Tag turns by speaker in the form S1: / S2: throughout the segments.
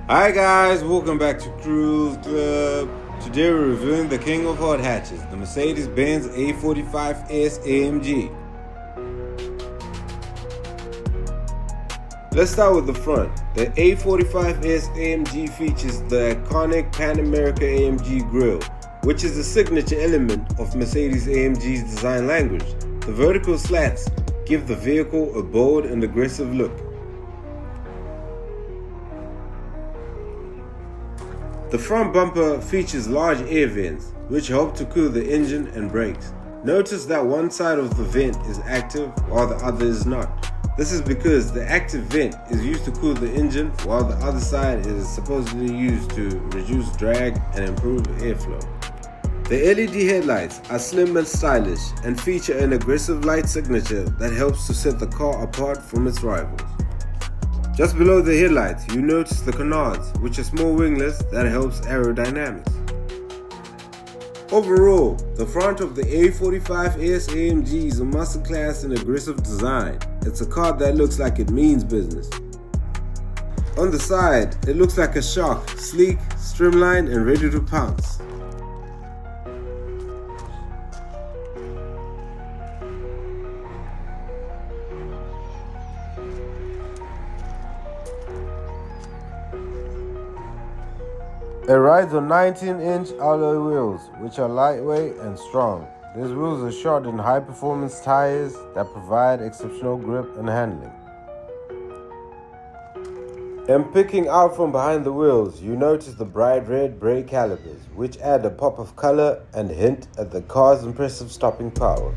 S1: Hi guys, welcome back to Kruze Club. Today we're reviewing the king of hot hatches, the Mercedes-Benz A45S AMG. Let's start with the front. The A45S AMG features the iconic Pan America AMG grille, which is the signature element of Mercedes-AMG's design language. The vertical slats give the vehicle a bold and aggressive look. The front bumper features large air vents, which help to cool the engine and brakes. Notice that one side of the vent is active while the other is not. This is because the active vent is used to cool the engine while the other side is supposedly used to reduce drag and improve airflow. The LED headlights are slim and stylish and feature an aggressive light signature that helps to set the car apart from its rivals. Just below the headlights, you notice the canards, which are small winglets that helps aerodynamics. Overall, the front of the A45S AMG is a masterclass in aggressive design. It's a car that looks like it means business. On the side, it looks like a shark, sleek, streamlined, and ready to pounce. It rides on 19-inch alloy wheels, which are lightweight and strong. These wheels are shod in high-performance tires that provide exceptional grip and handling. And picking out from behind the wheels, you notice the bright red brake calipers, which add a pop of color and hint at the car's impressive stopping power.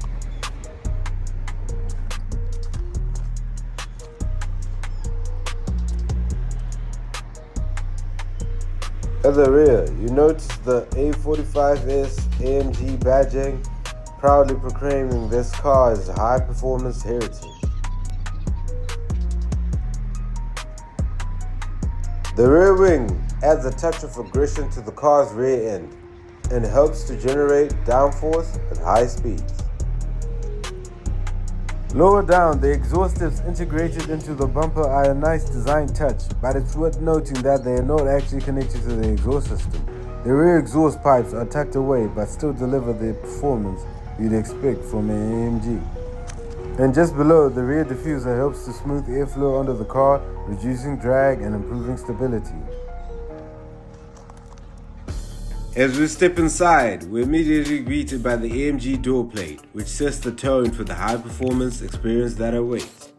S1: At the rear, you notice the A45S AMG badging, proudly proclaiming this car's high-performance heritage. The rear wing adds a touch of aggression to the car's rear end and helps to generate downforce at high speeds. Lower down, the exhaust tips integrated into the bumper are a nice design touch, but it's worth noting that they are not actually connected to the exhaust system. The rear exhaust pipes are tucked away but still deliver the performance you'd expect from an AMG. And just below, the rear diffuser helps to smooth airflow under the car, reducing drag and improving stability. As we step inside, we're immediately greeted by the AMG door plate, which sets the tone for the high-performance experience that awaits.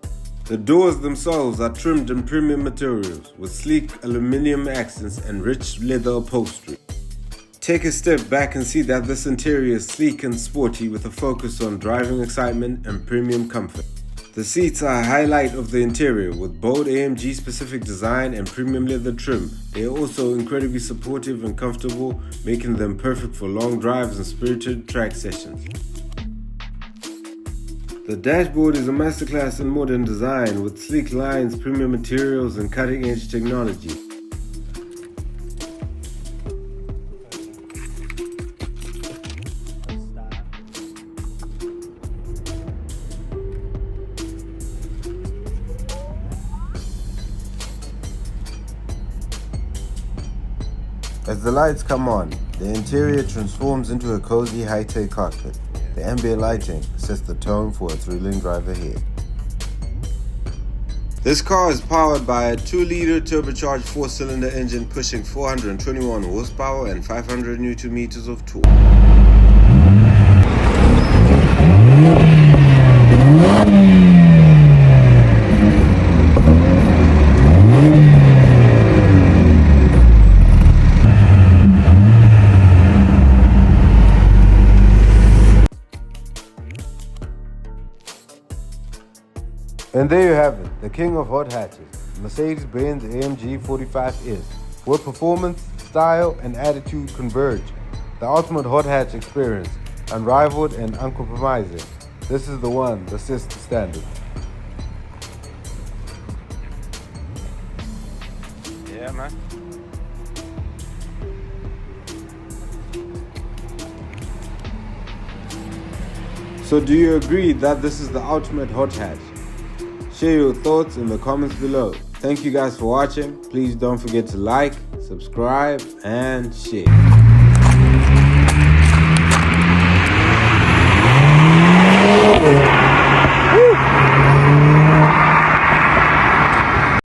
S1: The doors themselves are trimmed in premium materials with sleek aluminum accents and rich leather upholstery. Take a step back and see that this interior is sleek and sporty with a focus on driving excitement and premium comfort. The seats are a highlight of the interior with bold AMG specific design and premium leather trim. They are also incredibly supportive and comfortable, making them perfect for long drives and spirited track sessions. The dashboard is a masterclass in modern design with sleek lines, premium materials, and cutting-edge technology. As the lights come on, the interior transforms into a cozy high-tech cockpit. The ambient lighting sets the tone for a thrilling drive ahead. This car is powered by a 2-liter turbocharged 4-cylinder engine pushing 421 horsepower and 500 Nm of torque. And there you have it, the king of hot hatches, Mercedes-Benz AMG A45S, where performance, style, and attitude converge. The ultimate hot hatch experience, unrivaled and uncompromising. This is the one that sets the standard.
S2: Yeah, man.
S1: So do you agree that this is the ultimate hot hatch? Share your thoughts in the comments below. Thank you guys for watching. Please don't forget to like, subscribe, and share.